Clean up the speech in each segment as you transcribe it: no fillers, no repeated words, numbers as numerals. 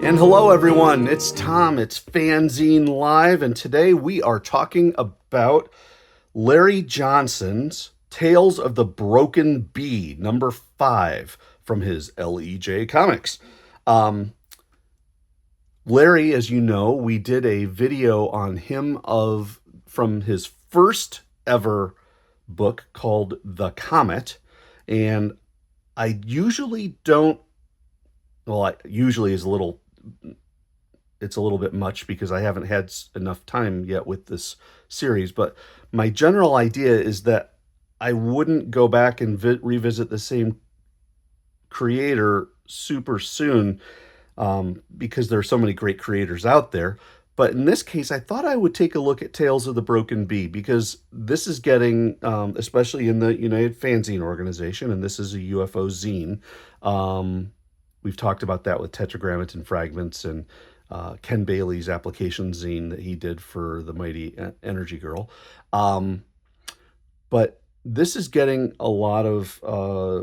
And hello everyone, it's Tom, it's FANzine Live, and today we are talking about Larry Johnson's Tales of the Broken Bee, number 5 from his LEJ Comics. Larry, as you know, we did a video on him from his first ever book called The Comet, and I usually don't, usually is it's a little bit much because I haven't had enough time yet with this series, but my general idea is that I wouldn't go back and revisit the same creator super soon because there are so many great creators out there. But in this case, I thought I would take a look at Tales of the Broken Bee because this is getting, especially in the United Fanzine Organization, and this is a UFO zine. We've talked about that with Tetragrammaton Fragments and Ken Bailey's application zine that he did for the Mighty Energy Girl. But this is getting a lot of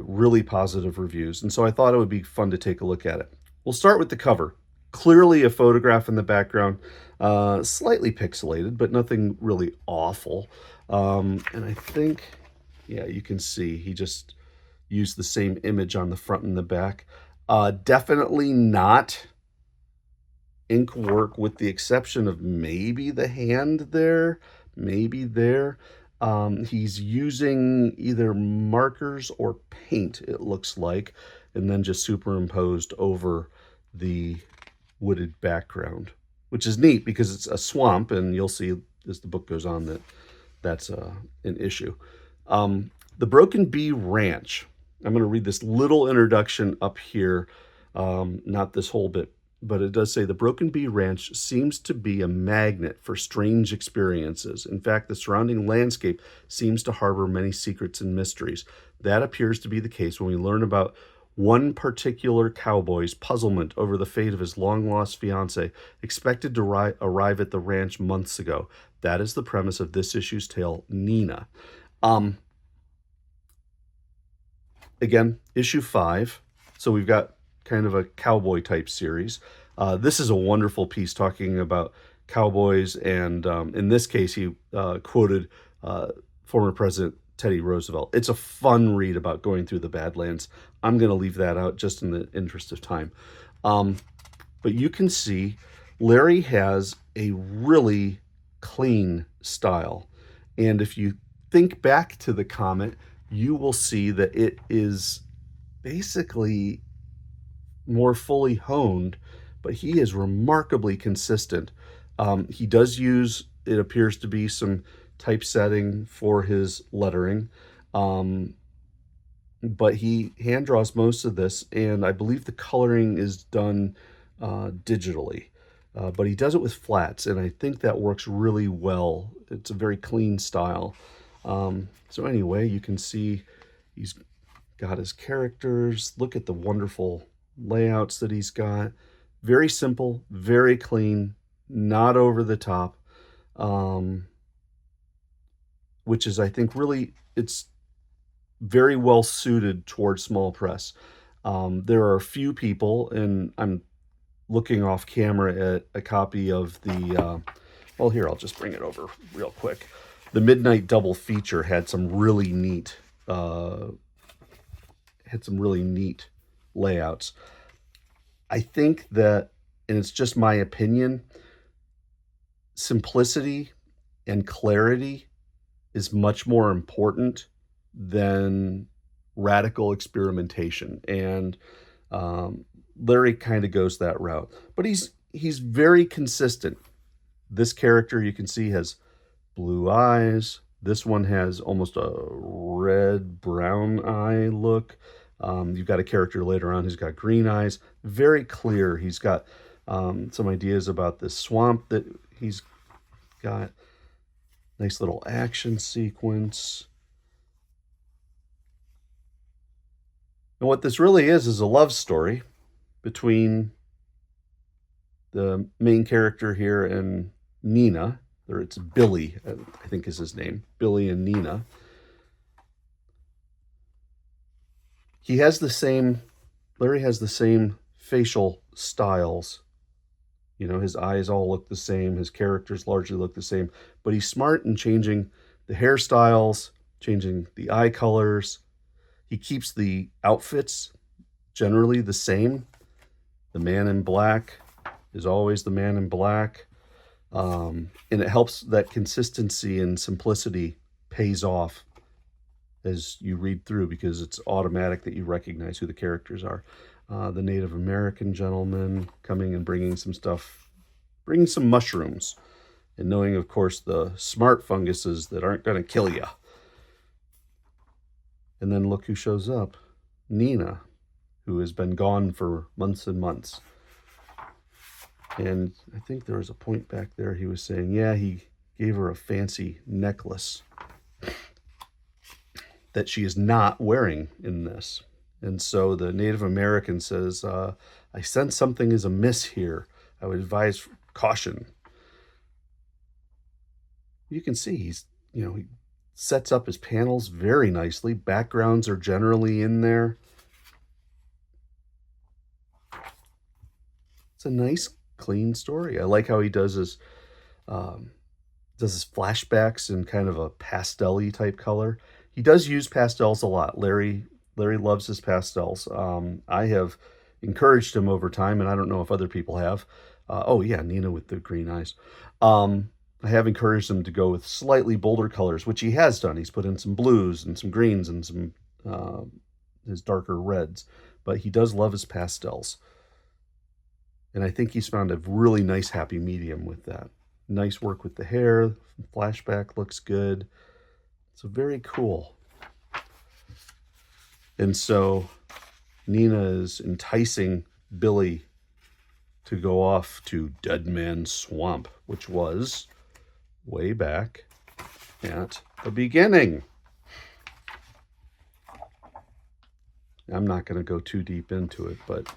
really positive reviews, and so I thought it would be fun to take a look at it. We'll start with the cover. Clearly a photograph in the background, slightly pixelated, but nothing really awful. And I think, yeah, you can see he just used the same image on the front and the back. Definitely not ink work, with the exception of maybe the hand there, maybe there. He's using either markers or paint, it looks like, and then just superimposed over the wooded background, which is neat because it's a swamp, and you'll see as the book goes on that that's an issue. The Broken Bee Ranch. I'm going to read this little introduction up here, not this whole bit, but it does say, the Broken Bee Ranch seems to be a magnet for strange experiences. In fact, the surrounding landscape seems to harbor many secrets and mysteries. That appears to be the case when we learn about one particular cowboy's puzzlement over the fate of his long-lost fiancée, expected to arrive at the ranch months ago. That is the premise of this issue's tale, Nina. Again, issue 5. So we've got kind of a cowboy type series. This is a wonderful piece talking about cowboys, and in this case, he quoted former President Teddy Roosevelt. It's a fun read about going through the Badlands. I'm going to leave that out just in the interest of time. But you can see Larry has a really clean style. And if you think back to the Comet, you will see that it is basically more fully honed, but he is remarkably consistent. He does use, it appears to be, some typesetting for his lettering, but he hand draws most of this, and I believe the coloring is done digitally, but he does it with flats, and I think that works really well. It's a very clean style. So anyway, you can see he's got his characters. Look at the wonderful layouts that he's got. Very simple, very clean, not over the top, which is, I think, really, it's very well suited towards small press. There are a few people, and I'm looking off camera at a copy of the, well, here, I'll just bring it over real quick. The Midnight Double Feature had some really neat layouts. I think that, and it's just my opinion, simplicity and clarity is much more important than radical experimentation. And Larry kind of goes that route. But he's very consistent. This character, you can see, has blue eyes. This one has almost a red-brown eye look. You've got a character later on who's got green eyes. Very clear. He's got some ideas about this swamp that he's got. Nice little action sequence. And what this really is a love story between the main character here and Nina, or it's Billy, I think is his name, Billy and Nina. Larry has the same facial styles. You know, his eyes all look the same, his characters largely look the same, but he's smart in changing the hairstyles, changing the eye colors. He keeps the outfits generally the same. The man in black is always the man in black. And it helps that consistency and simplicity pays off as you read through, because it's automatic that you recognize who the characters are. The Native American gentleman coming and bringing some stuff, bringing some mushrooms, and knowing, of course, the smart funguses that aren't going to kill you. And then look who shows up. Nina, who has been gone for months and months. And I think there was a point back there he was saying, yeah, he gave her a fancy necklace that she is not wearing in this. And so the Native American says, I sense something is amiss here. I would advise caution. You can see he sets up his panels very nicely. Backgrounds are generally in there. It's a nice, clean story. I like how he does his flashbacks in kind of a pastel-y type color. He does use pastels a lot. Larry loves his pastels. I have encouraged him over time, and I don't know if other people have. Oh yeah, Nina with the green eyes. I have encouraged him to go with slightly bolder colors, which he has done. He's put in some blues and some greens and some his darker reds, but he does love his pastels. And I think he's found a really nice happy medium with that. Nice work with the hair. Flashback looks good. So very cool. And so Nina is enticing Billy to go off to Dead Man's Swamp, which was way back at the beginning. I'm not going to go too deep into it, but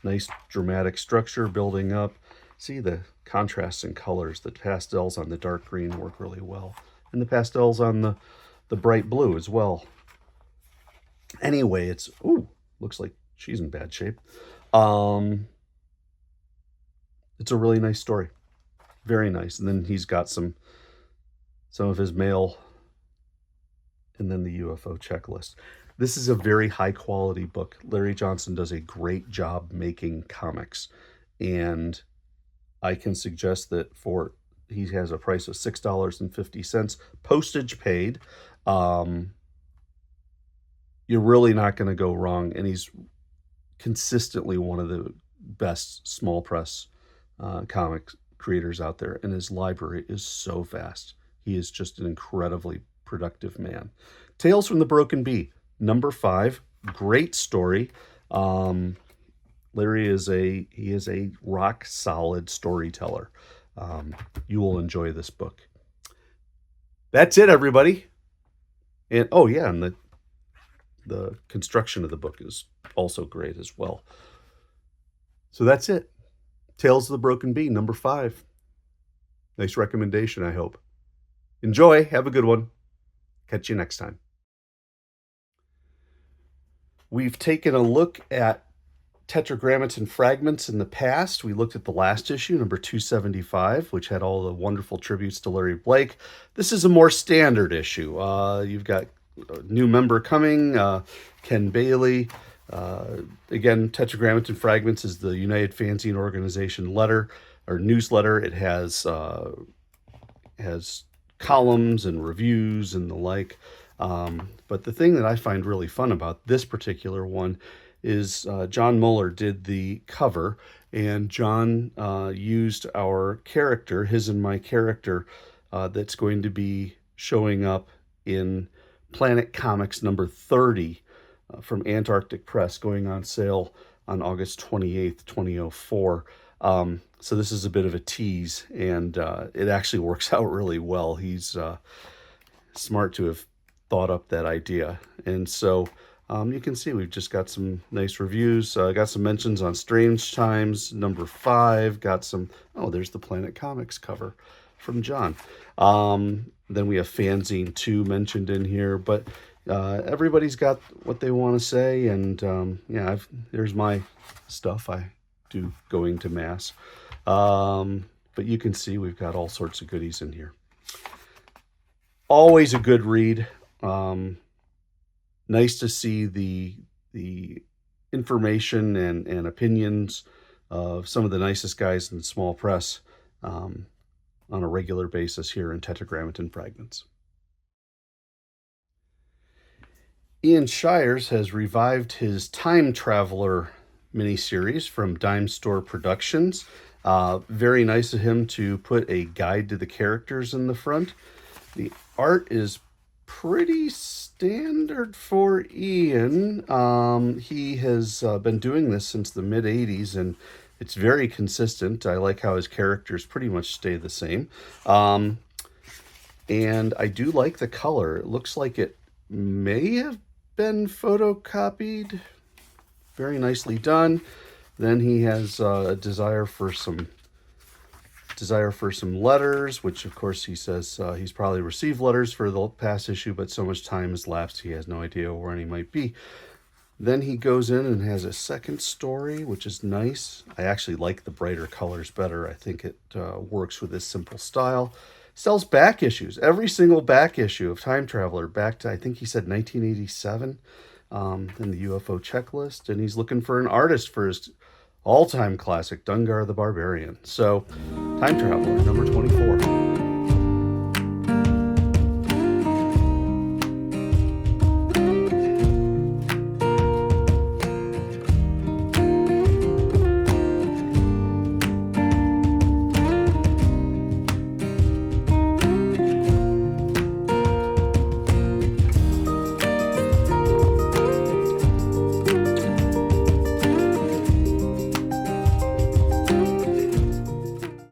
nice dramatic structure building up. See the contrasts in colors. The pastels on the dark green work really well. And the pastels on the bright blue as well. Anyway, it's, looks like she's in bad shape. It's a really nice story. Very nice. And then he's got some of his mail, and then the UFO checklist. This is a very high quality book. Larry Johnson does a great job making comics. And I can suggest that he has a price of $6.50, postage paid. You're really not going to go wrong. And he's consistently one of the best small press comic creators out there. And his library is so vast. He is just an incredibly productive man. Tales from the Broken Bee, number 5. Great story. Larry is a rock solid storyteller. You will enjoy this book. That's it, everybody. And and the construction of the book is also great as well. So that's it. Tales of the Broken Bee, number 5. Nice recommendation, I hope. Enjoy. Have a good one. Catch you next time. We've taken a look at Tetragrammaton Fragments in the past. We looked at the last issue, number 275, which had all the wonderful tributes to Larry Blake. This is a more standard issue. You've got a new member coming, Ken Bailey. Again, Tetragrammaton Fragments is the United Fanzine Organization newsletter. It has columns and reviews and the like. But the thing that I find really fun about this particular one is John Muller did the cover, and John used our character, his and my character, that's going to be showing up in Planet Comics number 30 from Antarctic Press, going on sale on August 28th, 2004. So this is a bit of a tease, and it actually works out really well. He's smart to have thought up that idea. And so you can see we've just got some nice reviews. Got some mentions on Strange Times, number 5. Got some, oh, there's the Planet Comics cover from John. Then we have Fanzine 2 mentioned in here, but everybody's got what they want to say. And yeah, there's my stuff I do going to Mass. But you can see we've got all sorts of goodies in here. Always a good read. Nice to see the information and opinions of some of the nicest guys in the small press on a regular basis here in Tetragrammaton Fragments. Ian Shires has revived his Time Traveler miniseries from Dime Store Productions. Very nice of him to put a guide to the characters in the front. The art is pretty standard for Ian. He has been doing this since the mid-'80s, and it's very consistent. I like how his characters pretty much stay the same. And I do like the color. It looks like it may have been photocopied. Very nicely done. Then he has a desire for some letters, which of course he says he's probably received letters for the past issue, but so much time has lapsed he has no idea where any might be. Then he goes in and has a second story, which is nice. I actually like the brighter colors better. I think it works with this simple style. Sells back issues, every single back issue of Time Traveler, back to, I think he said 1987, in the UFO checklist, and he's looking for an artist for his all-time classic, Dungar the Barbarian. So, Time Traveler, number 24.